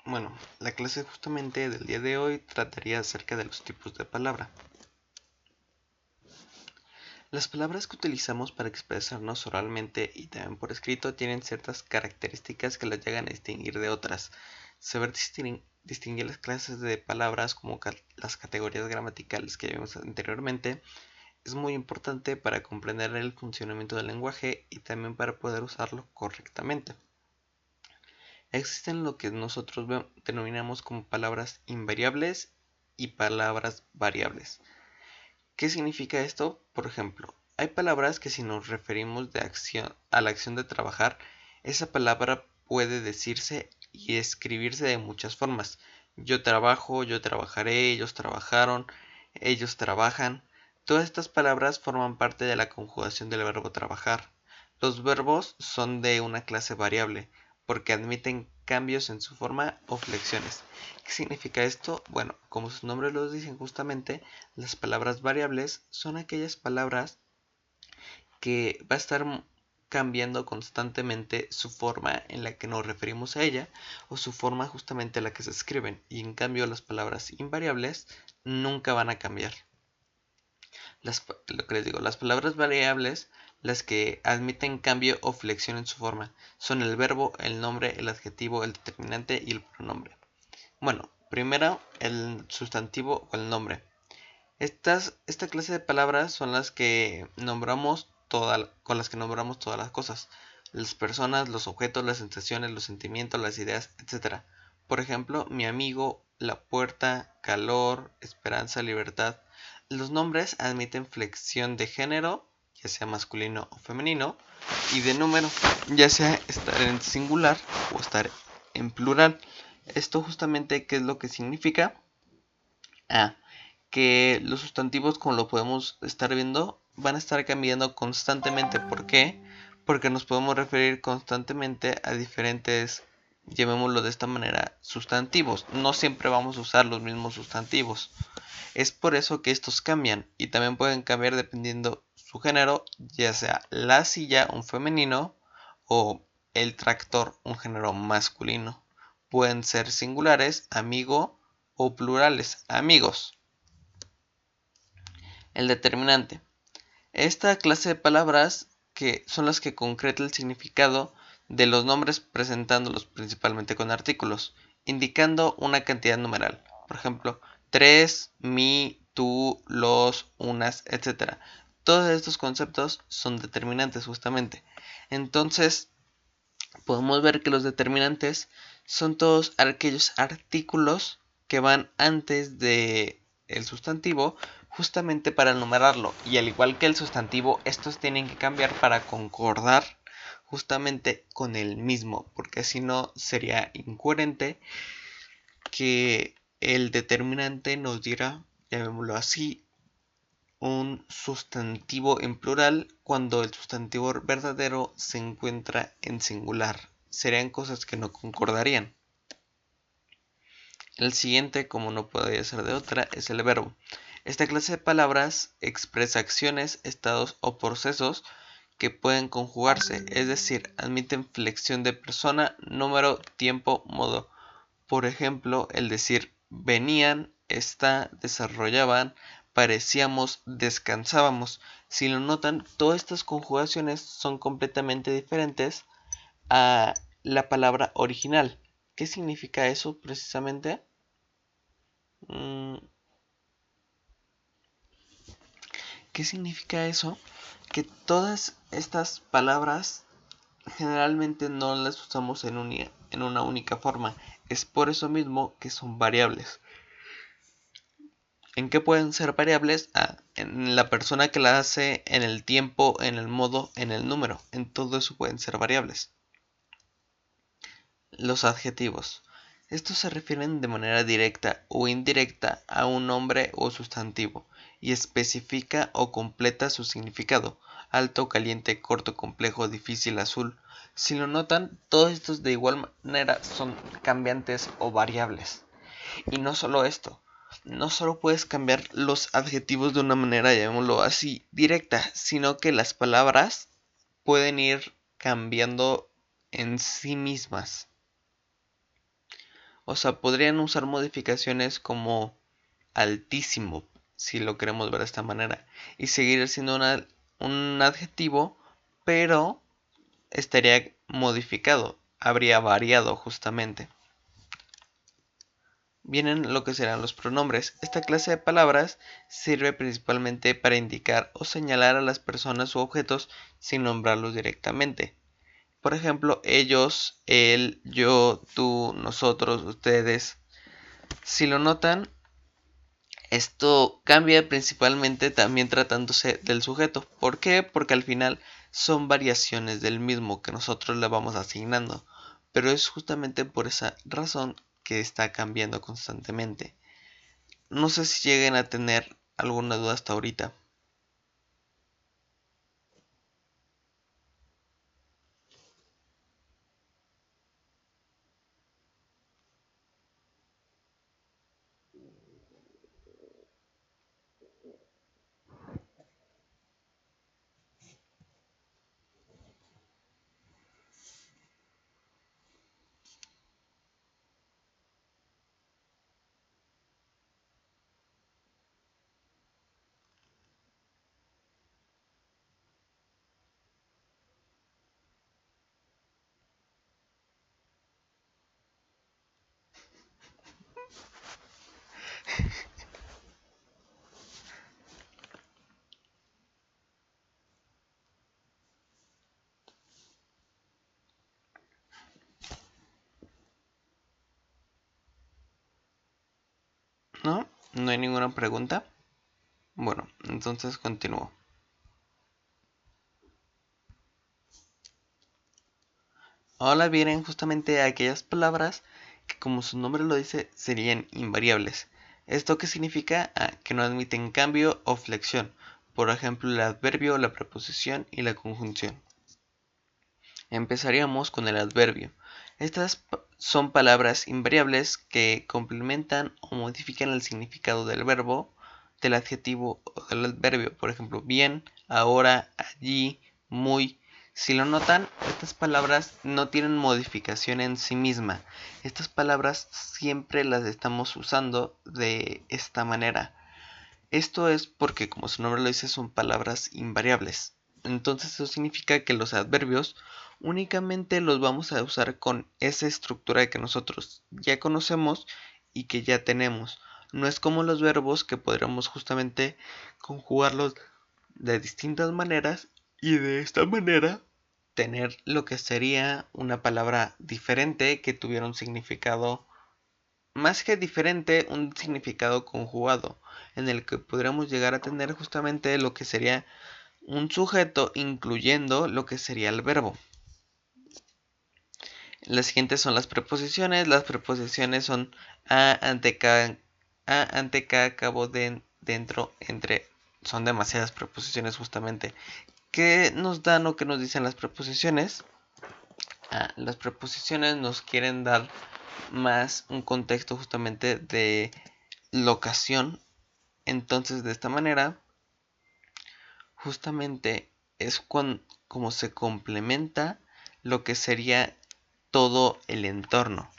Bueno, la clase justamente del día de hoy trataría acerca de los tipos de palabra. Las palabras que utilizamos para expresarnos oralmente y también por escrito tienen ciertas características que las llegan a distinguir de otras. Saber distinguir las clases de palabras como las categorías gramaticales que vimos anteriormente es muy importante para comprender el funcionamiento del lenguaje y también para poder usarlo correctamente. Existen lo que nosotros denominamos como palabras invariables y palabras variables. ¿Qué significa esto? Por ejemplo, hay palabras que si nos referimos a la acción de trabajar, esa palabra puede decirse y escribirse de muchas formas. Yo trabajo, yo trabajaré, ellos trabajaron, ellos trabajan. Todas estas palabras forman parte de la conjugación del verbo trabajar. Los verbos son de una clase variable porque admiten cambios en su forma o flexiones. ¿Qué significa esto? Bueno, como sus nombres lo dicen justamente, las palabras variables son aquellas palabras que va a estar cambiando constantemente su forma en la que nos referimos a ella o su forma justamente en la que se escriben, y en cambio las palabras invariables nunca van a cambiar. Lo que les digo, las palabras variables, las que admiten cambio o flexión en su forma, son el verbo, el nombre, el adjetivo, el determinante y el pronombre. Bueno, primero el sustantivo o el nombre. Esta clase de palabras son las que nombramos con las que nombramos todas las cosas, las personas, los objetos, las sensaciones, los sentimientos, las ideas, etc. Por ejemplo, mi amigo, la puerta, calor, esperanza, libertad. Los nombres admiten flexión de género, ya sea masculino o femenino, y de número, ya sea estar en singular o estar en plural. Esto justamente, ¿qué es lo que significa? Que los sustantivos, como lo podemos estar viendo, van a estar cambiando constantemente. ¿Por qué? Porque nos podemos referir constantemente a diferentes, llamémoslo de esta manera, sustantivos. No siempre vamos a usar los mismos sustantivos. Es por eso que estos cambian y también pueden cambiar dependiendo su género, ya sea la silla, un femenino, o el tractor, un género masculino. Pueden ser singulares, amigo, o plurales, amigos. El determinante. Esta clase de palabras que son las que concreta el significado de los nombres presentándolos principalmente con artículos, indicando una cantidad numeral. Por ejemplo, 3, mi, tú, los, unas, etc. Todos estos conceptos son determinantes justamente. Entonces, podemos ver que los determinantes son todos aquellos artículos que van antes de el sustantivo justamente para enumerarlo, y al igual que el sustantivo, estos tienen que cambiar para concordar justamente con el mismo, porque si no sería incoherente que el determinante nos diera, llamémoslo así, un sustantivo en plural cuando el sustantivo verdadero se encuentra en singular. Serían cosas que no concordarían. El siguiente, como no podría ser de otra, es el verbo. Esta clase de palabras expresa acciones, estados o procesos que pueden conjugarse, es decir, admiten flexión de persona, número, tiempo, modo. Por ejemplo, el decir venían, está, desarrollaban, parecíamos, descansábamos. Si lo notan, todas estas conjugaciones son completamente diferentes a la palabra original. ¿Qué significa eso precisamente? ¿Qué significa eso? Que todas estas palabras generalmente no las usamos en una única forma. Es por eso mismo que son variables. ¿En qué pueden ser variables? En la persona que la hace, en el tiempo, en el modo, en el número. En todo eso pueden ser variables. Los adjetivos. Estos se refieren de manera directa o indirecta a un nombre o sustantivo y especifica o completa su significado. Alto, caliente, corto, complejo, difícil, azul. Si lo notan, todos estos de igual manera son cambiantes o variables. Y no solo esto, no solo puedes cambiar los adjetivos de una manera, llamémoslo así, directa, sino que las palabras pueden ir cambiando en sí mismas. O sea, podrían usar modificaciones como altísimo, si lo queremos ver de esta manera, y seguir siendo un adjetivo, pero estaría modificado, habría variado justamente. Vienen lo que serán los pronombres. Esta clase de palabras sirve principalmente para indicar o señalar a las personas u objetos sin nombrarlos directamente. Por ejemplo, ellos, él, yo, tú, nosotros, ustedes. Si lo notan, esto cambia principalmente también tratándose del sujeto. ¿Por qué? Porque al final son variaciones del mismo que nosotros le vamos asignando. Pero es justamente por esa razón que está cambiando constantemente. No sé si lleguen a tener alguna duda hasta ahorita. ¿No? ¿No hay ninguna pregunta? Bueno, entonces continúo. Ahora vienen justamente aquellas palabras que, como su nombre lo dice, serían invariables. ¿Esto qué significa? Que no admiten cambio o flexión. Por ejemplo, el adverbio, la preposición y la conjunción. Empezaríamos con el adverbio. Estas son palabras invariables que complementan o modifican el significado del verbo, del adjetivo o del adverbio. Por ejemplo, bien, ahora, allí, muy. Si lo notan, estas palabras no tienen modificación en sí misma. Estas palabras siempre las estamos usando de esta manera. Esto es porque, como su nombre lo dice, son palabras invariables. Entonces eso significa que los adverbios únicamente los vamos a usar con esa estructura que nosotros ya conocemos y que ya tenemos. No es como los verbos que podríamos justamente conjugarlos de distintas maneras y de esta manera tener lo que sería una palabra diferente que tuviera un significado más que diferente, un significado conjugado, en el que podríamos llegar a tener justamente lo que sería un sujeto incluyendo lo que sería el verbo. Las siguientes son las preposiciones. Las preposiciones son ante, cada, cabo, dentro, entre. Son demasiadas preposiciones justamente. ¿Qué nos dan o qué nos dicen las preposiciones? Las preposiciones nos quieren dar más un contexto justamente de locación. Entonces, de esta manera, justamente es como se complementa lo que sería todo el entorno.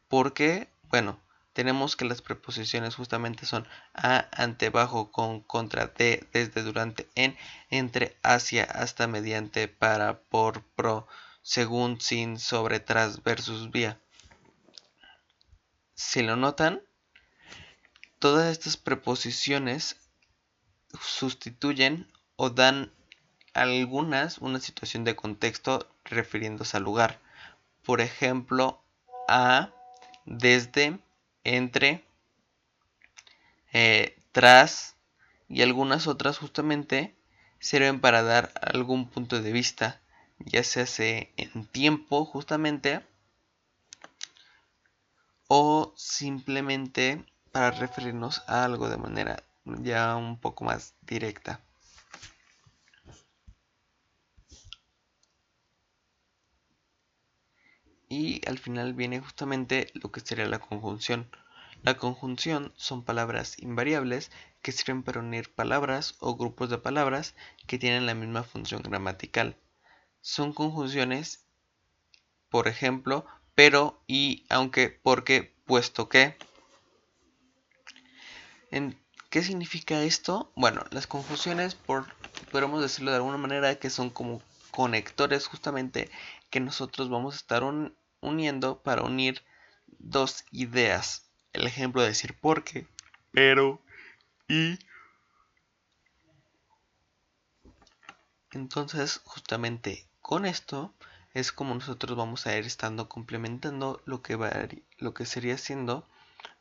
Porque, bueno, tenemos que las preposiciones justamente son a, ante, bajo, con, contra, de, desde, durante, en, entre, hacia, hasta, mediante, para, por, pro, según, sin, sobre, tras, versus, vía. Si lo notan, todas estas preposiciones sustituyen o dan algunas una situación de contexto refiriéndose al lugar. Por ejemplo, a, desde, entre, tras y algunas otras justamente sirven para dar algún punto de vista, ya sea en tiempo justamente o simplemente para referirnos a algo de manera ya un poco más directa. Y al final viene justamente lo que sería la conjunción. La conjunción son palabras invariables que sirven para unir palabras o grupos de palabras que tienen la misma función gramatical. Son conjunciones, por ejemplo, pero, y, aunque, porque, puesto que... ¿Qué significa esto? Bueno, las conjunciones, podemos decirlo de alguna manera, que son como conectores justamente que nosotros vamos a estar uniendo para unir dos ideas. El ejemplo de decir porque, pero y. Entonces, justamente con esto es como nosotros vamos a ir estando complementando lo que sería siendo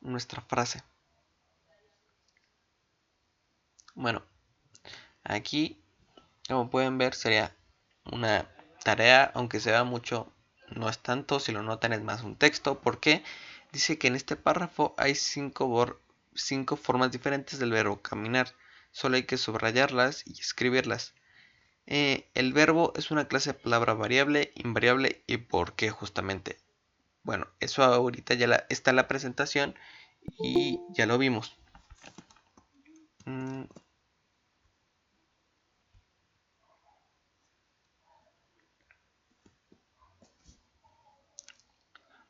nuestra frase. Bueno, aquí, como pueden ver, sería una tarea, aunque se vea mucho, no es tanto, si lo notan es más un texto, porque dice que en este párrafo hay cinco formas diferentes del verbo caminar, solo hay que subrayarlas y escribirlas. El verbo es una clase de palabra variable, invariable y por qué justamente. Bueno, eso ahorita ya está en la presentación y ya lo vimos.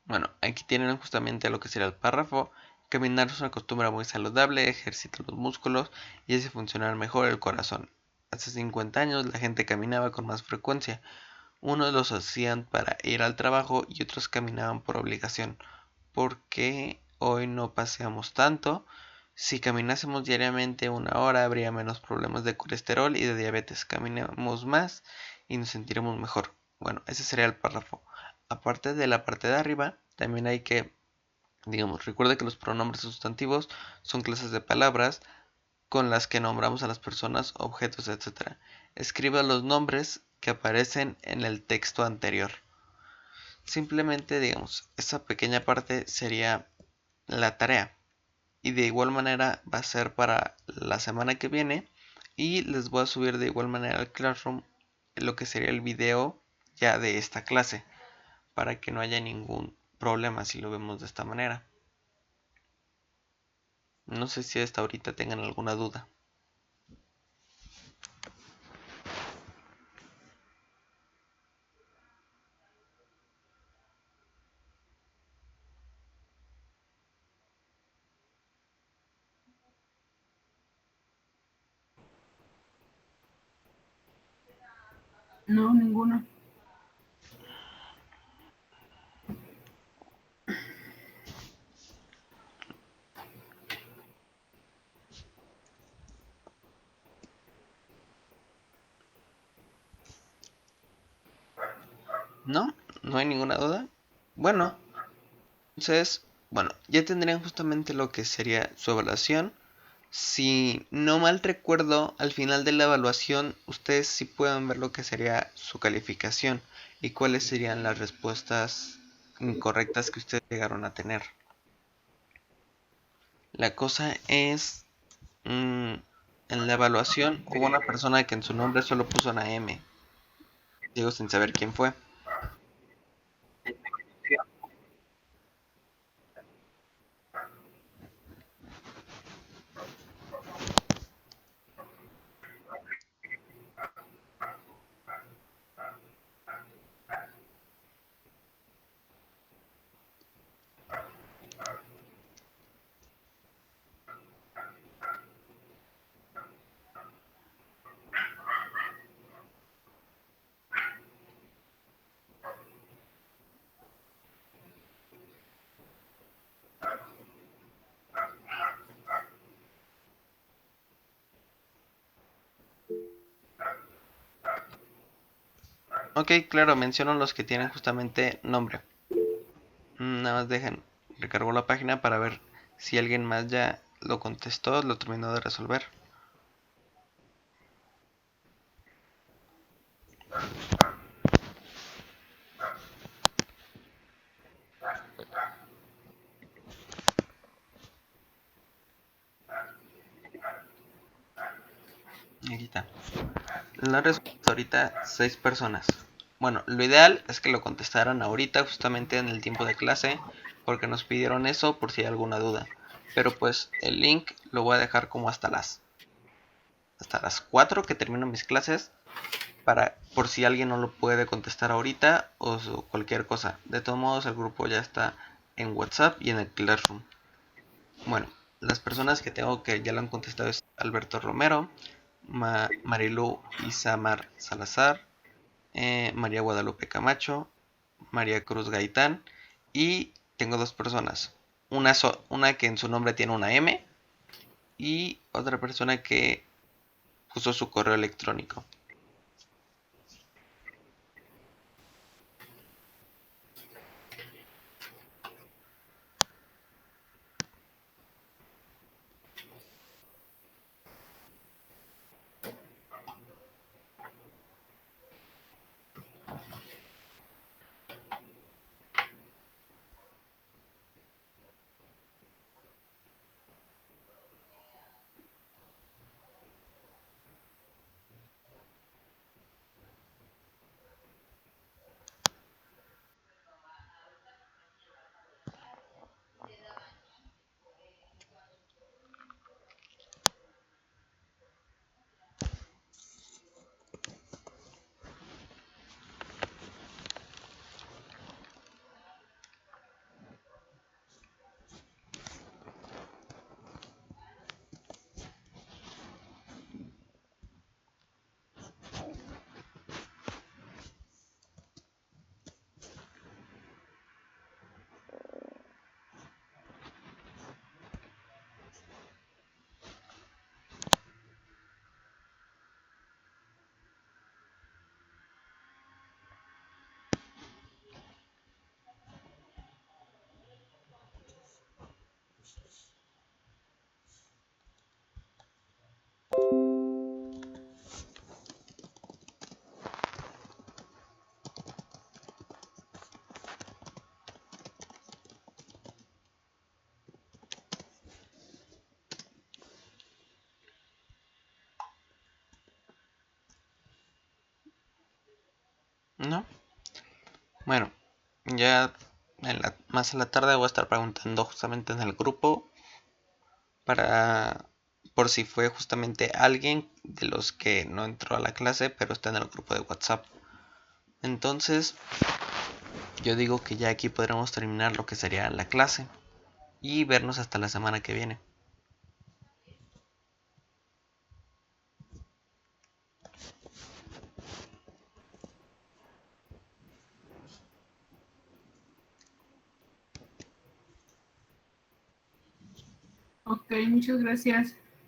Bueno, aquí tienen justamente lo que sería el párrafo. Caminar es una costumbre muy saludable, ejercita los músculos y hace funcionar mejor el corazón. Hace 50 años la gente caminaba con más frecuencia. Unos los hacían para ir al trabajo y otros caminaban por obligación. ¿Por qué hoy no paseamos tanto? Si caminásemos diariamente 1 hora habría menos problemas de colesterol y de diabetes. Caminemos más y nos sentiremos mejor. Bueno, ese sería el párrafo. Aparte de la parte de arriba, también hay que, digamos, recuerda que los pronombres sustantivos son clases de palabras con las que nombramos a las personas, objetos, etc. Escriba los nombres que aparecen en el texto anterior. Simplemente, digamos, esa pequeña parte sería la tarea. Y de igual manera va a ser para la semana que viene. Y les voy a subir de igual manera al Classroom lo que sería el video ya de esta clase, para que no haya ningún problema si lo vemos de esta manera. No sé si hasta ahorita tengan alguna duda. No, ninguna. ¿No? ¿No hay ninguna duda? Bueno, entonces, bueno, ya tendrían justamente lo que sería su evaluación. Si no mal recuerdo, al final de la evaluación, ustedes sí pueden ver lo que sería su calificación y cuáles serían las respuestas incorrectas que ustedes llegaron a tener. La cosa es, en la evaluación hubo una persona que en su nombre solo puso una M. Digo sin saber quién fue. Ok, claro, menciono los que tienen justamente nombre. Nada más dejen, recargo la página para ver si alguien más ya lo contestó, lo terminó de resolver. Aquí está. La respuesta ahorita 6 personas. Bueno, lo ideal es que lo contestaran ahorita, justamente en el tiempo de clase, porque nos pidieron eso por si hay alguna duda. Pero pues el link lo voy a dejar como hasta las 4 que termino mis clases, por si alguien no lo puede contestar ahorita o cualquier cosa. De todos modos, el grupo ya está en WhatsApp y en el Classroom. Bueno, las personas que tengo que ya lo han contestado es Alberto Romero, Marilu Isamar Salazar, María Guadalupe Camacho, María Cruz Gaitán, y tengo dos personas. Una que en su nombre tiene una M y otra persona que puso su correo electrónico. ¿No? Bueno, ya más en la tarde voy a estar preguntando justamente en el grupo para por si fue justamente alguien de los que no entró a la clase pero está en el grupo de WhatsApp. Entonces, yo digo que ya aquí podremos terminar lo que sería la clase y vernos hasta la semana que viene. Ok, muchas gracias.